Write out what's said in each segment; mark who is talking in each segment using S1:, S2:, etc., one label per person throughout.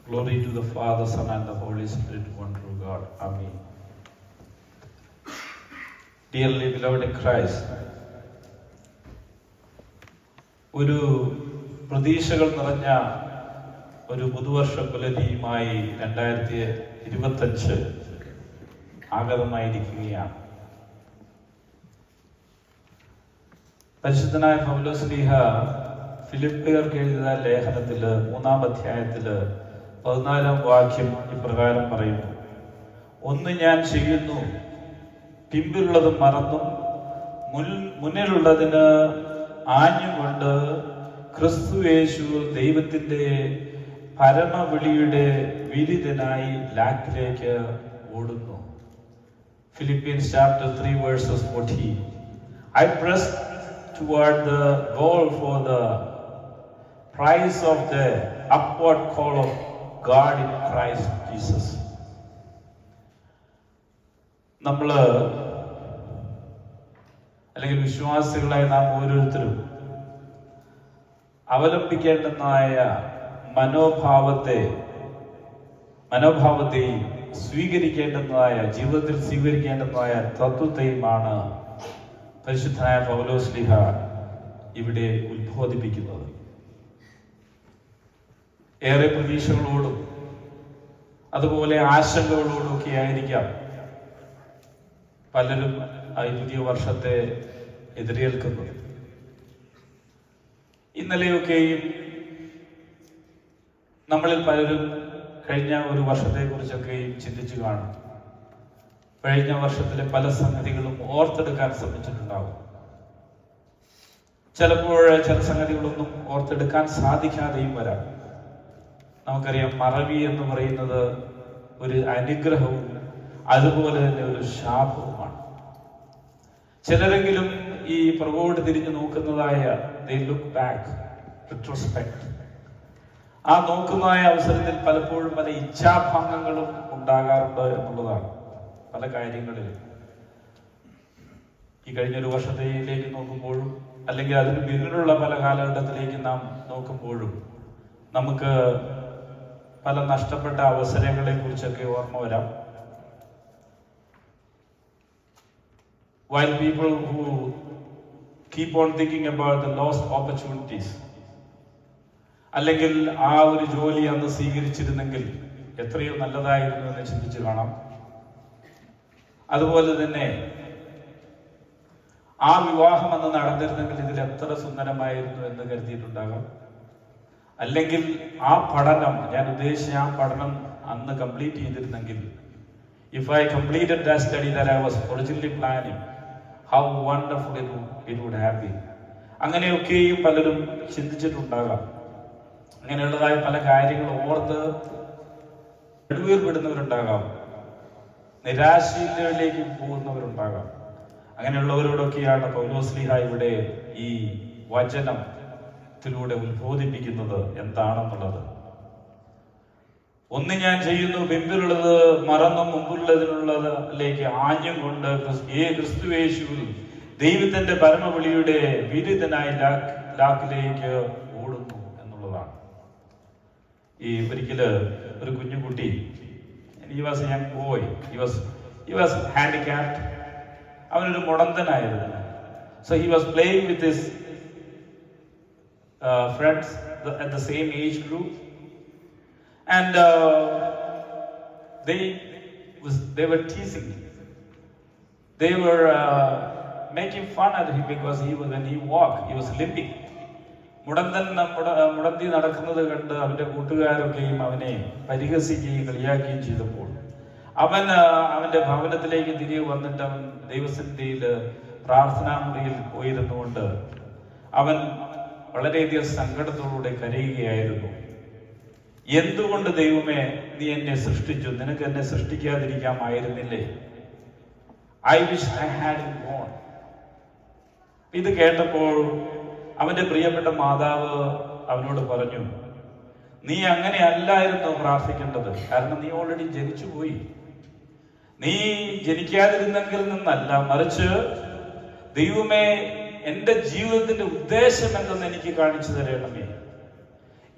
S1: Glory to the Father, Son, and the Holy Spirit, one true God. Amen. Dearly beloved in Christ, ഒരു പ്രതീക്ഷകൾ നിറഞ്ഞ ഒരു പുതുവർഷ പുലരിയുമായി 2025 ആഗതമായിരിക്കുകയാണ്. പരിശുദ്ധനായ പൗലോസ്ലീഹ ഫിലിപ്പിയർക്ക് എഴുതിയ ലേഖനത്തില് 3-ാം അധ്യായത്തില് 14-ാം വാക്യം ഇപ്രകാരം പറയുന്നു: ഒന്ന് ഞാൻ ചെയ്യുന്നു, പിമ്പിലുള്ളത് മറന്നും മുന്നിലുള്ളതിന് ആഞ്ഞുകൊണ്ട് ക്രിസ്തുയേശു ദൈവത്തിന്റെ പരമവിളിയുടെ വിരിതനായി ലാക്കിലേക്ക് ഓടുന്നു. Philippians chapter 3 verses 14. I press toward the goal for the prize of the upward call of God in Christ Jesus. നമ്മള് അല്ലെങ്കിൽ വിശ്വാസികളായ നാം ഓരോരുത്തരും അവലംബിക്കേണ്ടതായ മനോഭാവത്തെയും സ്വീകരിക്കേണ്ടതായ ജീവിതത്തിൽ സ്വീകരിക്കേണ്ടതായ തത്വത്തെയുമാണ് പരിശുദ്ധനായ പൗലോസ്ലീഹ ഇവിടെ ഉദ്ബോധിപ്പിക്കുന്നത്. ഏറെ പ്രതീക്ഷകളോടും അതുപോലെ ആശങ്കകളോടും ഒക്കെ ആയിരിക്കാം പലരും ഈ പുതിയ വർഷത്തെ എതിരേൽക്കുന്നത്. ഇന്നലെയൊക്കെയും നമ്മളിൽ പലരും കഴിഞ്ഞ ഒരു വർഷത്തെ കുറിച്ചൊക്കെയും ചിന്തിച്ചു കാണും. കഴിഞ്ഞ വർഷത്തിലെ പല സംഗതികളും ഓർത്തെടുക്കാൻ ശ്രമിച്ചിട്ടുണ്ടാവും. ചിലപ്പോൾ ചില സംഗതികളൊന്നും ഓർത്തെടുക്കാൻ സാധിക്കാതെയും വരാം. നമുക്കറിയാം, മറവി എന്ന് പറയുന്നത് ഒരു അനുഗ്രഹവും അതുപോലെ തന്നെ ഒരു ശാപവുമാണ്. ചിലരെങ്കിലും ഈ പുറകോട്ട് തിരിഞ്ഞു നോക്കുന്നതായ they look back, retrospect. ആ നോക്കുന്നതായ അവസരത്തിൽ പലപ്പോഴും പല ഇച്ഛാഭംഗങ്ങളും ഉണ്ടാകാറുണ്ട് എന്നുള്ളതാണ്. പല കാര്യങ്ങളിലും ഈ കഴിഞ്ഞൊരു വർഷത്തിലേക്ക് നോക്കുമ്പോഴും അല്ലെങ്കിൽ അതിന് പിന്നിലുള്ള പല കാലഘട്ടത്തിലേക്ക് നാം നോക്കുമ്പോഴും നമുക്ക് പല നഷ്ടപ്പെട്ട അവസരങ്ങളെ കുറിച്ചൊക്കെ ഓർമ്മ വരാം. While people who keep on thinking about the lost opportunities, അല്ലെങ്കിൽ ആ ഒരു ജോലി അന്ന് സ്വീകരിച്ചിരുന്നെങ്കിൽ എത്രയോ നല്ലതായിരുന്നു എന്ന് ചിന്തിച്ചു കാണാം. അതുപോലെ തന്നെ ആ വിവാഹം അന്ന് നടന്നിരുന്നെങ്കിൽ ഇതിൽ എത്ര സുന്ദരമായിരുന്നു എന്ന് കരുതിയിട്ടുണ്ടാകാം. അല്ലെങ്കിൽ ആ പഠനം, ഞാൻ ഉദ്ദേശിച്ച ആ പഠനം അന്ന് കംപ്ലീറ്റ് ചെയ്തിരുന്നെങ്കിൽ, if I completed that study that I was originally planning, how wonderful it would have been. അങ്ങനെയൊക്കെയും പലരും ചിന്തിച്ചിട്ടുണ്ടാകാം. അങ്ങനെയുള്ളതായ പല കാര്യങ്ങൾ ഓർത്ത് പെടുന്നവരുണ്ടാകാം, നിരാശയിലേക്ക് പോകുന്നവരുണ്ടാകാം. അങ്ങനെയുള്ളവരോടൊക്കെയാണ് പൗലോസ്ലീഹ ഇവിടെ ഈ വചനത്തിലൂടെ ഉത്ബോധിപ്പിക്കുന്നത് എന്താണെന്നുള്ളത്. ഒന്ന് ഞാൻ ചെയ്യുന്നു, പിമ്പിലുള്ളത് മറന്നും മുമ്പുള്ളതിനുള്ളതിലേക്ക് ആഞ്ഞും കൊണ്ട് ക്രിസ്തുയേശുവിൽ ദൈവത്തിന്റെ പരമവിളിയുടെ വിരുദ്ധനായി ലാക്കിലേക്ക് ഓടുന്നു എന്നുള്ളതാണ്. ഈ ഒരിക്കല് ഒരു കുഞ്ഞുകുട്ടി, he was a young boy, he was handicapped, അവനൊരു മുടന്തനായിരുന്നു. So he was playing with his friends at the same age group, and they were teasing him. They were making fun at him because when he walked, he was limping. മുടന്തി നടക്കുന്നത് കണ്ട് അവന്റെ കൂട്ടുകാരൊക്കെയും അവനെ പരിഹസിക്കുകയും കളിയാക്കുകയും ചെയ്തപ്പോൾ അവന്റെ ഭവനത്തിലേക്ക് തിരികെ വന്നിട്ട് അവൻ ദൈവസന്നിധിയില് പ്രാർത്ഥനാ മുറിയിൽ പോയിരുന്നുകൊണ്ട് അവൻ വളരെയധികം സങ്കടത്തോടുകൂടെ കരയുകയായിരുന്നു. എന്തുകൊണ്ട് ദൈവമേ നീ എന്നെ സൃഷ്ടിച്ചു? നിനക്ക് എന്നെ സൃഷ്ടിക്കാതിരിക്കാമായിരുന്നില്ലേ? I wish I had born. ഇത് കേട്ടപ്പോൾ അവന്റെ പ്രിയപ്പെട്ട മാതാവ് അവനോട് പറഞ്ഞു, നീ അങ്ങനെ അല്ലായിരുന്നു പ്രാർത്ഥിക്കേണ്ടത്. കാരണം നീ ഓൾറെഡി ജനിച്ചുപോയി. നീ ജനിക്കാതിരുന്നെങ്കിൽ നിന്നല്ല, മറിച്ച് ദൈവമേ എന്റെ ജീവിതത്തിന്റെ ഉദ്ദേശം എന്തെന്ന് എനിക്ക് കാണിച്ചു തരണമേ.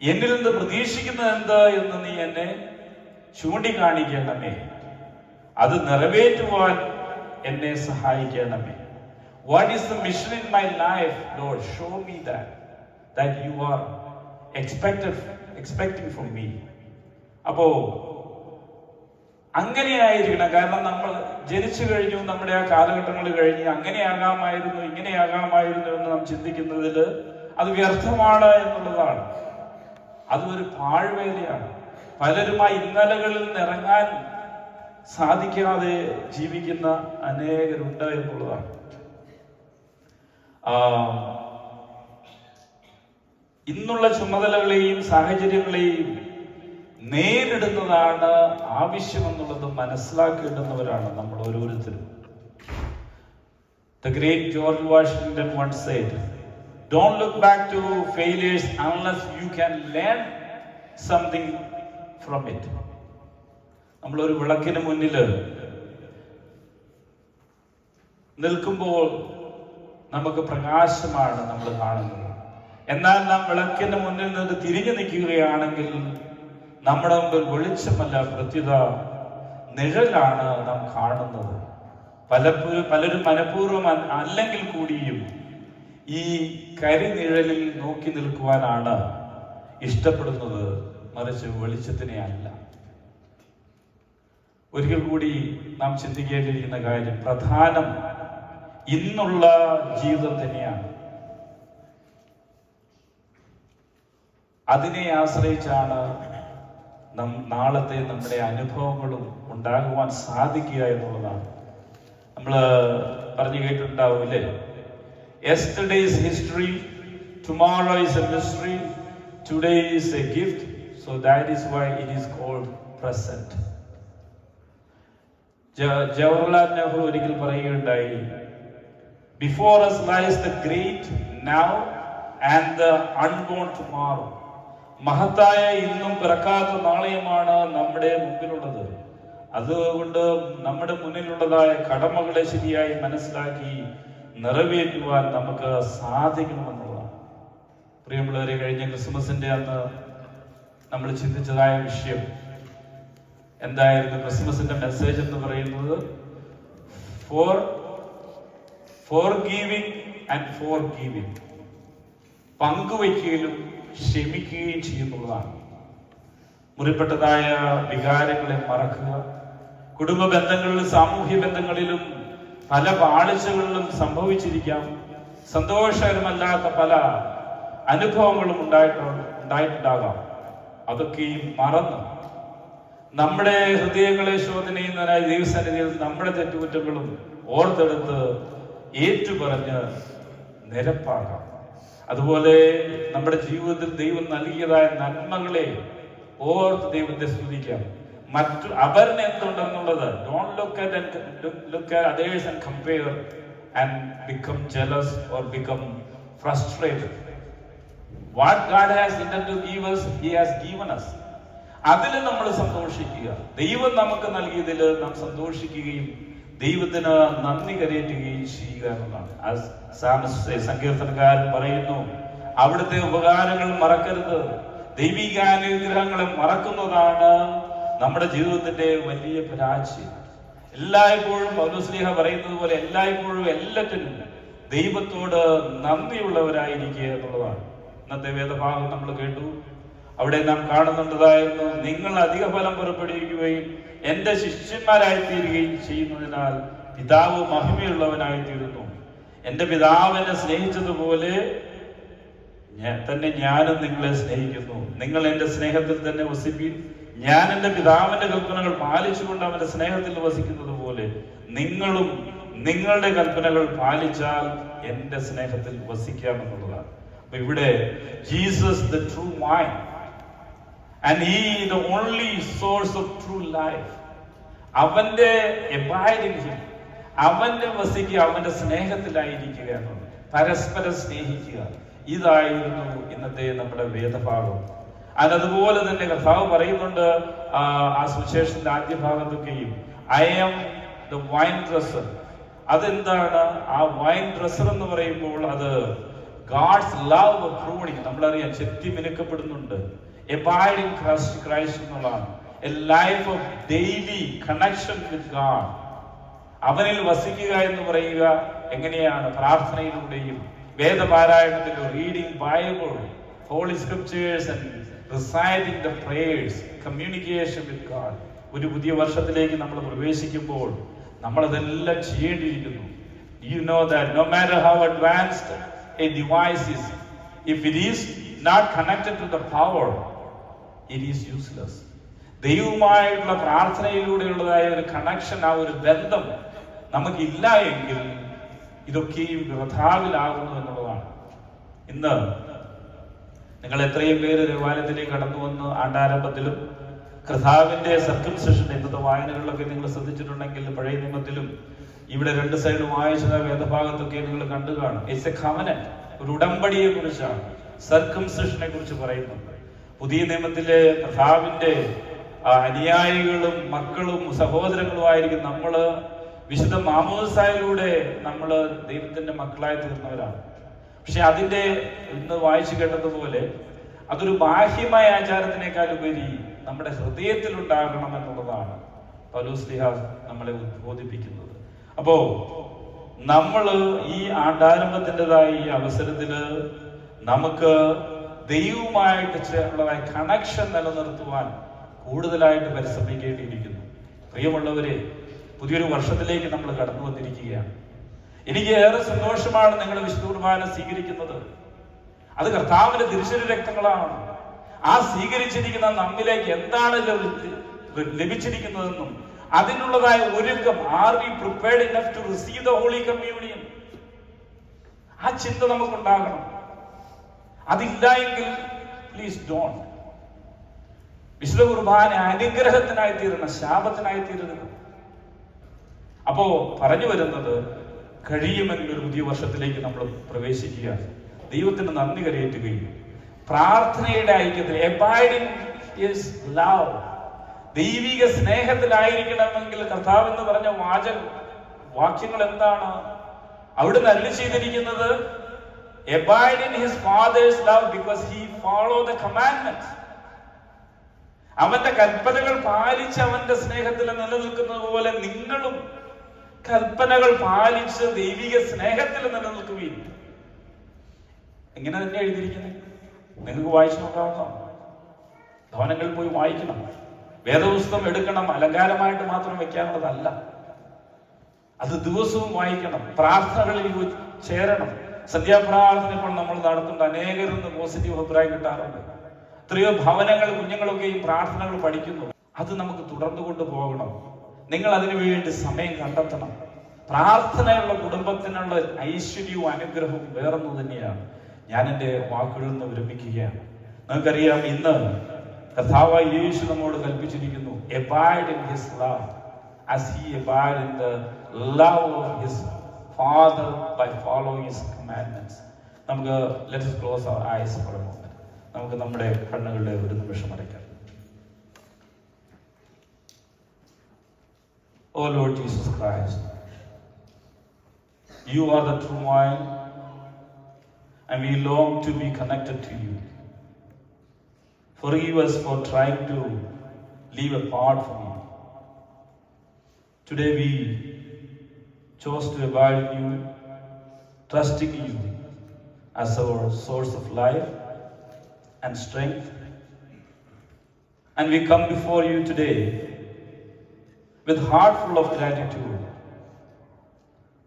S1: എന്നിൽ നിന്ന് പ്രതീക്ഷിക്കുന്നത് എന്ത് എന്ന് നീ എന്നെ ചൂണ്ടിക്കാണിക്കണമേ. അത് നിറവേറ്റുവാൻ എന്നെ സഹായിക്കണമേ. What is the mission in my life, Lord? Show me that you are expecting from me. അപ്പോ അങ്ങനെയായിരിക്കണം. കാരണം നമ്മൾ ജനിച്ചു കഴിഞ്ഞു, നമ്മുടെ ആ കാലഘട്ടങ്ങൾ കഴിഞ്ഞ് അങ്ങനെയാകാമായിരുന്നു ഇങ്ങനെയാകാമായിരുന്നു എന്ന് നാം ചിന്തിക്കുന്നതിൽ അത് വ്യർത്ഥമാണ് എന്നുള്ളതാണ്. അതൊരു പാഴ്വേലയാണ്. പലരുമായി ഇന്നലകളിൽ നിറങ്ങാൻ സാധിക്കാതെ ജീവിക്കുന്ന അനേകരുണ്ട് എന്നുള്ളതാണ്. ഇന്നുള്ള ചുമതലകളെയും സാഹചര്യങ്ങളെയും നേരിടുന്നതാണ് ആവശ്യമെന്നുള്ളത് മനസ്സിലാക്കേണ്ടുന്നവരാണ് നമ്മൾ ഓരോരുത്തരും. The great George Washington once said, "Don't look back to failures unless you can learn something from it." നമ്മളൊരു വിളക്കിന് മുന്നിൽ നിൽക്കുമ്പോൾ നമുക്ക് പ്രകാശമാണ് നമ്മൾ കാണുന്നത്. എന്നാൽ നാം വിളക്കിന് മുന്നിൽ നിന്ന് തിരിഞ്ഞു നിൽക്കുകയാണെങ്കിൽ നമ്മുടെ മുമ്പിൽ വെളിച്ചമല്ല, പ്രത്യുത നിഴലാണ് നാം കാണുന്നത്. പലരും മനഃപൂർവ്വം അല്ലെങ്കിൽ കൂടിയും ഈ കരിനിഴലിൽ നോക്കി നിൽക്കുവാനാണ് ഇഷ്ടപ്പെടുന്നത്, മറിച്ച് വെളിച്ചത്തിനെ അല്ല. ഒരിക്കൽ കൂടി നാം ചിന്തിക്കേണ്ടിയിരിക്കുന്ന കാര്യം, പ്രധാനം ഇന്നുള്ള ജീവിതം തന്നെയാണ്. അതിനെ ആശ്രയിച്ചാണ് നാളത്തെ നമ്മുടെ അനുഭവങ്ങളും ഉണ്ടാകുവാൻ സാധിക്കുക എന്നുള്ളതാണ്. നമ്മൾ പറഞ്ഞു കേട്ടിട്ടുണ്ടാവില്ലേ, yesterday's history, tomorrow is a mystery, today is a gift, so that is why it is called present. Jawaharlal Nehru ഒരിക്കൽ പറയുകയുണ്ടായി, before us lies the great now and the unborn tomorrow. മഹത്തായ ഇന്നും പിറക്കാത്ത നാളെയുമാണ് നമ്മുടെ മുമ്പിലുള്ളത്. അതുകൊണ്ട് നമ്മുടെ മുന്നിലുള്ളതായ കടമകളെ ശരിയായി മനസ്സിലാക്കി നിറവേറ്റുവാൻ നമുക്ക് സാധിക്കണമെന്നുള്ളതാണ്. പ്രിയമുള്ളവരെ, കഴിഞ്ഞ ക്രിസ്മസിന്റെ അന്ന് നമ്മൾ ചിന്തിച്ചതായ വിഷയം എന്തായിരുന്നു? ക്രിസ്മസിന്റെ മെസ്സേജ് എന്ന് പറയുന്നത് ഫോർഗീവിംഗ് ആൻഡ് ഫോർഗീവിംഗ്, പങ്കുവയ്ക്കുകയും ക്ഷമിക്കുകയും ചെയ്യുന്നതാണ്. മുറിപ്പെട്ടതായ വികാരങ്ങളെ മറക്കുക. കുടുംബ ബന്ധങ്ങളിലും സാമൂഹ്യ ബന്ധങ്ങളിലും പല പാളിച്ചകളിലും സംഭവിച്ചിരിക്കാം. സന്തോഷകരമല്ലാത്ത പല അനുഭവങ്ങളും ഉണ്ടായിട്ടുണ്ടാകാം. അതൊക്കെയും മറന്ന് നമ്മുടെ ഹൃദയങ്ങളെ ശോധന ചെയ്യുന്നതിനായി ദൈവസന്നിധിയിൽ നമ്മുടെ തെറ്റുകുറ്റങ്ങളും ഓർത്തെടുത്ത് ഏറ്റുപറഞ്ഞ് നിരപ്പാകാം. അതുപോലെ നമ്മുടെ ജീവിതത്തിൽ ദൈവം നൽകിയതായ നന്മകളെ ഓർത്ത് ദൈവത്തെ സ്തുതിക്കാം. അവരിന് എന്തുണ്ടെന്നുള്ളത്, don't look at others and compare and become jealous or become frustrated. What God has intended to give us, He has given us. അതിൽ നമ്മൾ സന്തോഷിക്കുക. ദൈവം നമുക്ക് നൽകിയതിൽ നാം സന്തോഷിക്കുകയും ദൈവത്തിന് നന്ദി കരയേറ്റുകയും ചെയ്യുക എന്നതാണ്. സങ്കീർത്തനക്കാരൻ പറയുന്നു, അവിടുത്തെ ഉപകാരങ്ങൾ മറക്കരുത്. ദൈവികാനുഗ്രഹങ്ങളെ മറക്കുന്നതാണ് നമ്മുടെ ജീവിതത്തിന്റെ വലിയ പരാജയം. എല്ലായ്പ്പോഴും പൗലോസ്ലീഹ പറയുന്നത് പോലെ എല്ലായ്പ്പോഴും എല്ലാറ്റിനും ദൈവത്തോട് നന്ദിയുള്ളവരായിരിക്കുക എന്നുള്ളതാണ്. ഇന്നത്തെ വേദഭാഗം നമ്മൾ കേട്ടു. അവിടെ നാം കാണുന്നുണ്ടതായിരുന്നു, നിങ്ങൾ അധിക ഫലം പുറപ്പെടുവിക്കുകയും എന്റെ ശിഷ്യന്മാരായിത്തീരുകയും ചെയ്യുന്നതിനാൽ പിതാവ് മഹിമയുള്ളവനായിത്തീരുന്നു. എന്റെ പിതാവിനെ സ്നേഹിച്ചതുപോലെ തന്നെ ഞാനും നിങ്ങളെ സ്നേഹിക്കുന്നു. നിങ്ങൾ എന്റെ സ്നേഹത്തിൽ തന്നെ വസിപ്പീൻ. ഞാൻ എന്റെ പിതാവിന്റെ കൽപ്പനകൾ പാലിച്ചുകൊണ്ട് അവന്റെ സ്നേഹത്തിൽ വസിക്കുന്നത് പോലെ നിങ്ങളും നിങ്ങളുടെ കൽപ്പനകൾ പാലിച്ചാൽ എന്റെ സ്നേഹത്തിൽ വസിക്കാമെന്നുള്ളതാണ്. അപ്പൊ ഇവിടെ Jesus the true vine and he the only source of true life. അവന്റെ abiding him, അവന്റെ വസിക്കുക, അവന്റെ സ്നേഹത്തിലായിരിക്കുക എന്നുള്ളത്, പരസ്പരം സ്നേഹിക്കുക, ഇതായിരുന്നു ഇന്നത്തെ നമ്മുടെ വേദഭാഗം. അതുപോലെ തന്നെ കർത്താവ് പറയുന്നുണ്ട് ആ സുവിശേഷത്തിന്റെ ആദ്യ ഭാഗത്തൊക്കെയും, I am the vine dresser. അതെന്താണ്? ആ വൈൻ ഡ്രസ്സർ എന്ന് പറയുമ്പോൾ അത് ഗാഡ്സ് ലവ് പ്രൂണിങ്, നമ്മളറിയാം ചെത്തി മിനുക്കപ്പെടുന്നുണ്ട്. എബൈഡ് ഇൻ ക്രൈസ്റ്റ് എന്നുള്ളതാണ്. A life of daily connection with God. അവനിൽ വസിക്കുക എന്ന് പറയുക എങ്ങനെയാണ്? പ്രാർത്ഥനയിലൂടെയും വേദപാരായണത്തിലും, reading Bible, holy scriptures and reciting the prayers, communication with God. ഒരു പുതിയ വർഷത്തിലേക്ക് നമ്മൾ പ്രവേശിക്കുമ്പോൾ നമ്മളതെല്ലാം ചെയ്യേണ്ടിയിരിക്കുന്നു. You know that no matter how advanced a device is, if it is not connected to the power, it is useless. ദൈവവുമായിട്ടുള്ള പ്രാർത്ഥനയിലൂടെയുള്ളതായ ഒരു connection, ആ ഒരു ബന്ധം നമുക്കില്ല എങ്കിൽ ഇതൊക്കെയും വൃഥാവിലാകുന്നു എന്നുള്ളതാണ്. ഇന്ന് നിങ്ങൾ എത്രയും പേര് ദേവാലയത്തിലേക്ക് കടന്നു വന്ന് ആണ്ടാരംഭത്തിലും കർത്താവിന്റെ സർക്കംസിഷൻ, ഇന്നത്തെ വായനകളിലൊക്കെ നിങ്ങൾ ശ്രദ്ധിച്ചിട്ടുണ്ടെങ്കിൽ പഴയ നിയമത്തിലും ഇവിടെ രണ്ട് സൈഡ് വായിച്ച വേദഭാഗത്തൊക്കെ നിങ്ങൾ കണ്ടു കാണും. ഇറ്റ്സ് എ കവനന്റ്, ഒരു ഉടമ്പടിയെ കുറിച്ചാണ്, സർക്കംസിഷനെ കുറിച്ച് പറയുന്നുണ്ട്. പുതിയ നിയമത്തിലെ കർത്താവിന്റെ അനുയായികളും മക്കളും സഹോദരങ്ങളുമായിരിക്കും നമ്മള്. വിശുദ്ധ മാമോദിസായിലൂടെ നമ്മള് ദൈവത്തിന്റെ മക്കളായി തീർന്നവരാണ്. പക്ഷെ അതിന്റെ ഇന്ന് വായിച്ചു കേട്ടതുപോലെ അതൊരു ബാഹ്യമായ ആചാരത്തിനേക്കാൾ ഉപരി നമ്മുടെ ഹൃദയത്തിൽ ഉണ്ടാകണം എന്നുള്ളതാണ് പൗലോസ് ശ്ലീഹ നമ്മളെ ഉദ്ബോധിപ്പിക്കുന്നത്. അപ്പോ നമ്മള് ഈ ആണ്ടാരംഭത്തിൻ്റെതായ ഈ അവസരത്തില് നമുക്ക് ദൈവവുമായിട്ട് ഉള്ളതായ കണക്ഷൻ നിലനിർത്തുവാൻ കൂടുതലായിട്ട് പരിശ്രമിക്കേണ്ടിയിരിക്കുന്നു. പ്രിയമുള്ളവരെ, പുതിയൊരു വർഷത്തിലേക്ക് നമ്മൾ കടന്നു വന്നിരിക്കുകയാണ്. എനിക്ക് ഏറെ സന്തോഷമാണ് നിങ്ങൾ വിശുദ്ധ കുർബാന സ്വീകരിക്കുന്നത്. അത് കർത്താവിന്റെ തിരുശരീര രക്തങ്ങളാണ്. ആ സ്വീകരിച്ചിരിക്കുന്ന നമ്മിലേക്ക് എന്താണ് ലഭിച്ചിരിക്കുന്നതെന്നും അതിനുള്ളതായ ഒരുക്കം, are we prepared enough to receive the holy communion, ആ ചിന്ത നമുക്കുണ്ടാകണം. അതില്ല എങ്കിൽ പ്ലീസ് ഡോണ്ട്. വിശുദ്ധ കുർബാന അനുഗ്രഹത്തിനായി തീരണം, ശാപത്തിനായി തീരുന്നത്. അപ്പോ പറഞ്ഞു വരുന്നത്, കഴിയുമെങ്കിൽ ഒരു പുതിയ വർഷത്തിലേക്ക് നമ്മൾ പ്രവേശിക്കുക, ദൈവത്തിന് നന്ദി കരയേറ്റുകയും പ്രാർത്ഥനയുടെ ഐക്യത്തിൽ, എബൈഡിങ് ഈസ് ലവ്, ദൈവിക സ്നേഹത്തിലായിരിക്കണമെങ്കിൽ കർത്താവ് എന്ന് പറഞ്ഞ വാക്യങ്ങൾ എന്താണ്? അവിടുന്ന് അരുളി ചെയ്തിരിക്കുന്നത്, abide in his fathers love because he follow the commandments. അവന്റെ കൽപ്പനകൾ പാലിച്ച് അവന്റെ സ്നേഹത്തിൽ നിലനിൽക്കുന്നത് പോലെ നിങ്ങളും കൽപ്പനകൾ പാലിച്ച് ദൈവിക സ്നേഹത്തിൽ നിലനിൽക്കുകയും. എങ്ങനെ തന്നെ എഴുതിയിരിക്കുന്നത് നിങ്ങൾക്ക് വായിച്ചു നോക്കാവുന്ന, ഭവനങ്ങളിൽ പോയി വായിക്കണം. വേദപുസ്തകം എടുക്കണം, അലങ്കാരമായിട്ട് മാത്രം വെക്കാനുള്ളതല്ല. അത് ദിവസവും വായിക്കണം, പ്രാർത്ഥനകളിൽ ചേരണം. സന്ധ്യാപ്രാർത്ഥന ഇപ്പോൾ നമ്മൾ നടത്തുന്നുണ്ട്, അനേകരിന്ന് പോസിറ്റീവ് അഭിപ്രായം കിട്ടാറുണ്ട്. എത്രയോ ഭവനങ്ങൾ, കുഞ്ഞുങ്ങളൊക്കെ ഈ പ്രാർത്ഥനകൾ പഠിക്കുന്നു. അത് നമുക്ക് തുടർന്നു കൊണ്ടുപോകണം. നിങ്ങൾ അതിനു വേണ്ടി സമയം കണ്ടെത്തണം. പ്രാർത്ഥനയുള്ള കുടുംബത്തിനുള്ള ഐശ്വര്യവും അനുഗ്രഹവും വേറൊന്നു തന്നെയാണ്. ഞാൻ എൻ്റെ വാക്കുകളിൽ നിന്ന് വിരമിക്കുകയാണ്. നമുക്കറിയാം, ഇന്ന് കർത്താവായ യേശു നമ്മോട് കൽപ്പിച്ചിരിക്കുന്നു, abide in his love as he abide in the love of his Father by following his commandments. നമുക്ക് let us close our eyes for a moment. നമുക്ക് നമ്മുടെ കണ്ണുകളുടെ ഒരു നിമിഷം അടയ്ക്കാം. Oh Lord Jesus Christ, you are the true wine, and we long to be connected to you. Forgive us for trying to live apart from you. Today we chose to abide in you, trusting you as our source of life and strength. And we come before you today with heart full of gratitude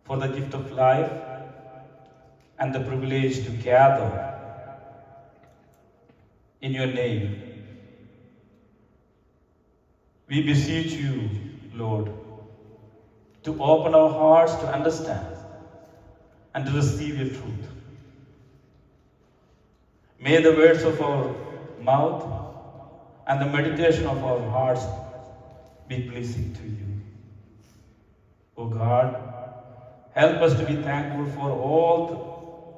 S1: for the gift of life and the privilege to gather in your name. We beseech you, Lord, to open our hearts to understand and to receive your truth. May the words of our mouth and the meditation of our hearts be pleasing to you. Oh God, help us to be thankful for all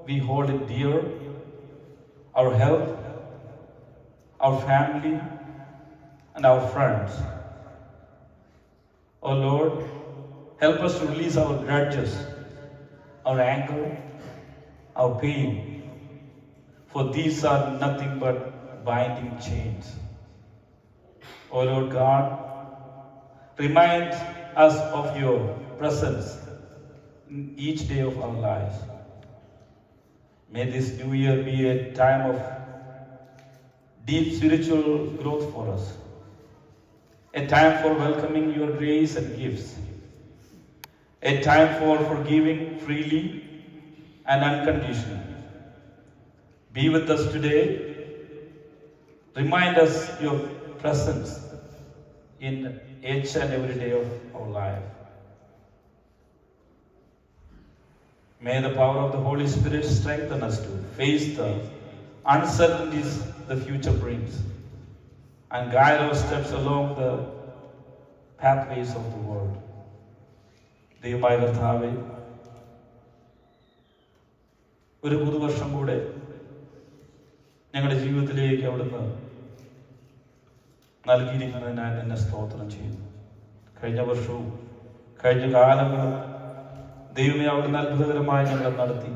S1: we hold it dear, our health, our family, and our friends. Oh Lord, help us to release our grudges, our anger, our pain, for these are nothing but binding chains. O Lord God, remind us of your presence in each day of our lives. May this new year be a time of deep spiritual growth for us, a time for welcoming your grace and gifts, a time for forgiving freely and unconditionally. Be with us today. Remind us your presence in each and every day of our life. May the power of the Holy Spirit strengthen us to face the uncertainties the future brings and guide our steps along the pathways of the world. ദൈവമായ കർത്താവേ, ഒരു പുതുവർഷം കൂടെ ഞങ്ങളുടെ ജീവിതത്തിലേക്ക് അവിടുന്ന് നൽകിയിരിക്കുന്നതിനാൽ എന്നെ സ്തോത്രം ചെയ്യുന്നു. കഴിഞ്ഞ വർഷവും കഴിഞ്ഞ കാലങ്ങളും ദൈവമേ അവിടുന്ന് അത്ഭുതകരമായി ഞങ്ങളെ നടത്തി.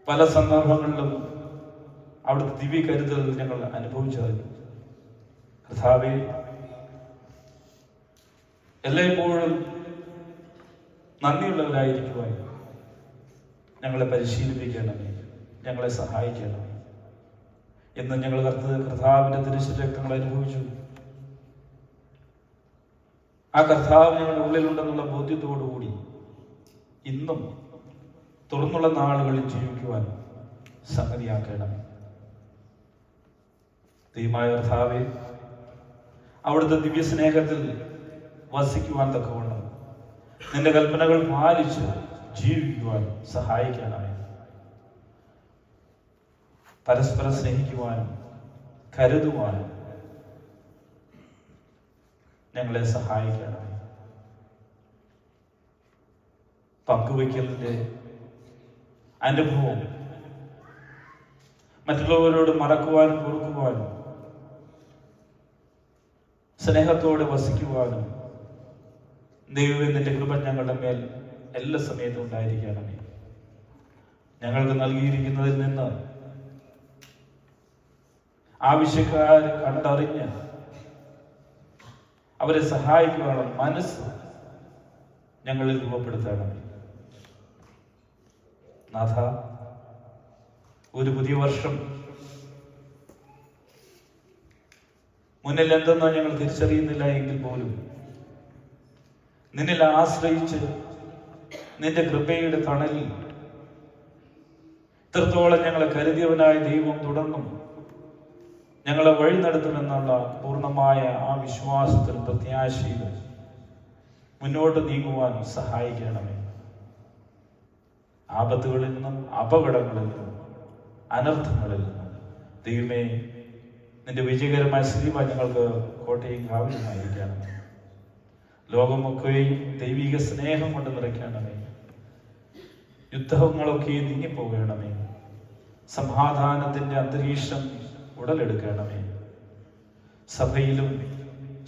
S1: പല സന്ദർഭങ്ങളിലും അവിടുത്തെ ദിവ്യ കരുതൽ ഞങ്ങൾ അനുഭവിച്ചറിഞ്ഞു. കർത്താവേ, എല്ലായ്പ്പോഴും നന്ദിയുള്ളവരായിരിക്കുവാൻ ഞങ്ങളെ പരിശീലിപ്പിക്കണമേ, ഞങ്ങളെ സഹായിക്കണമേ. എന്ന് ഞങ്ങൾ കർത്താവിന്റെ തിരുശരക്തങ്ങൾ അനുഭവിച്ചു. ആ കർത്താവ് ഞങ്ങളുടെ ഉള്ളിലുണ്ടെന്നുള്ള ബോധ്യത്തോടുകൂടി ഇന്നും തുടർന്നുള്ള നാളുകളിൽ ജീവിക്കുവാൻ സംഗതിയാക്കണം. ദൈവമായ കർത്താവേ, അവിടുത്തെ ദിവ്യ സ്നേഹത്തിൽ വസിക്കുവാൻ തക്കവണ്ണം നിന്റെ കൽപ്പനകൾ പാലിച്ച് ജീവിക്കുവാൻ സഹായിക്കണമേ. പരസ്പരം സ്നേഹിക്കുവാനും കരുതുവാനും ഞങ്ങളെ സഹായിക്കണമേ. പങ്കുവയ്ക്കലിന്റെ അനുഭവം മറ്റുള്ളവരോട് മറക്കുവാനും പൊറുക്കുവാനും സ്നേഹത്തോടെ വസിക്കുവാനും ദൈവമേ നിന്റെ കൃപ ഞങ്ങളുടെ മേൽ എല്ലാ സമയത്തും ഉണ്ടായിരിക്കണമേ. ഞങ്ങൾക്ക് നൽകിയിരിക്കുന്നതിൽ നിന്ന് ആവശ്യക്കാർ കണ്ടറിഞ്ഞ് അവരെ സഹായിക്കുവാനുള്ള മനസ്സ് ഞങ്ങളിൽ രൂപപ്പെടുത്തണമേ. നാഥ, ഒരു പുതിയ വർഷം മുന്നിൽ എന്തെന്ന് ഞങ്ങൾ തിരിച്ചറിയുന്നില്ല എങ്കിൽ പോലും നിന്നിൽ ആശ്രയിച്ച് നിന്റെ കൃപയുടെ തണലിൽ ഇത്രത്തോളം ഞങ്ങളെ കരുതിയവനായ ദൈവം തുടർന്നും ഞങ്ങളെ വഴി നടത്തുമെന്നുള്ള പൂർണ്ണമായ ആ വിശ്വാസത്തിൽ പ്രത്യാശയിൽ മുന്നോട്ട് നീങ്ങുവാൻ സഹായിക്കണമേ. ആപത്തുകളിൽ നിന്നും അപകടങ്ങളിൽ നിന്നും അനർത്ഥങ്ങളിൽ നിന്നും ദൈവമേ നിന്റെ വിജയകരമായ ശ്രീമ ഞങ്ങൾക്ക് കോട്ടയും കാവലുമായിരിക്കണമേ. ലോകമൊക്കെയും ദൈവിക സ്നേഹം കൊണ്ട് നിറയ്ക്കണമേ. യുദ്ധങ്ങളൊക്കെ നീങ്ങിപ്പോകണമേ. സമാധാനത്തിന്റെ അന്തരീക്ഷം ഉടലെടുക്കണമേ. സഭയിലും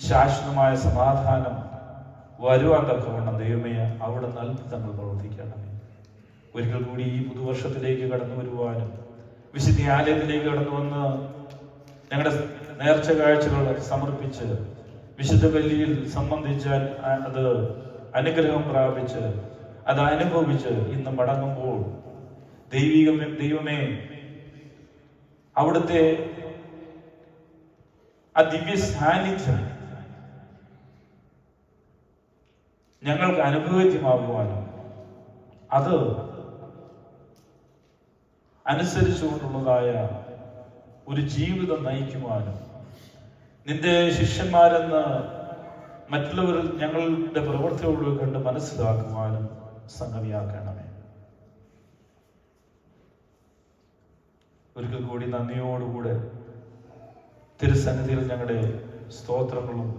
S1: ശാശ്വതമായ സമാധാനം വരുവാൻ തക്കവണ്ണം ദൈവമേ അവിടുന്ന് അത്ഭുതങ്ങൾ പ്രവർത്തിക്കണമേ. ഒരിക്കൽ കൂടി ഈ പുതുവർഷത്തിലേക്ക് കടന്നു വരുവാനും വിശുദ്ധ ആലയത്തിലേക്ക് കടന്നു വന്ന് ഞങ്ങളുടെ നേർച്ച കാഴ്ചകൾ സമർപ്പിച്ച് വിശുദ്ധ ബലിയിൽ സംബന്ധിച്ച് അത് അനുഗ്രഹം പ്രാപിച്ച് അത് അനുഭവിച്ച് ഇന്ന് മടങ്ങുമ്പോൾ ദൈവമേ അവിടുത്തെ ആ ദിവ്യ സാന്നിധ്യം ഞങ്ങൾക്ക് അനുഭവമാകുവാനും അത് അനുസരിച്ചുകൊണ്ടുള്ളതായ ഒരു ജീവിതം നയിക്കുവാനും നിന്റെ ശിഷ്യന്മാരെന്ന് മറ്റുള്ളവരിൽ ഞങ്ങളുടെ പ്രവൃത്തിയോട് കണ്ട് മനസ്സിലാക്കുവാനും സംഗതിയാക്കണമേ. ഒരിക്കൽ കൂടി നന്ദിയോടുകൂടെ തിരുസന്നിധിയിൽ ഞങ്ങളുടെ സ്തോത്രങ്ങളും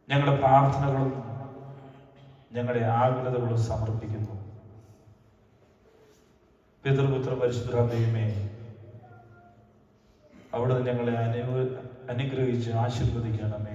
S1: ഞങ്ങളുടെ പ്രാർത്ഥനകളും ഞങ്ങളുടെ ആകുലതകളും സമർപ്പിക്കുന്നു. പിതൃപുത്ര പരിശുദ്ധ ദൈവമേ, അവിടുന്ന് ഞങ്ങളെ അനുഗ്രഹിച്ച് ആശീർവദിക്കണമേ.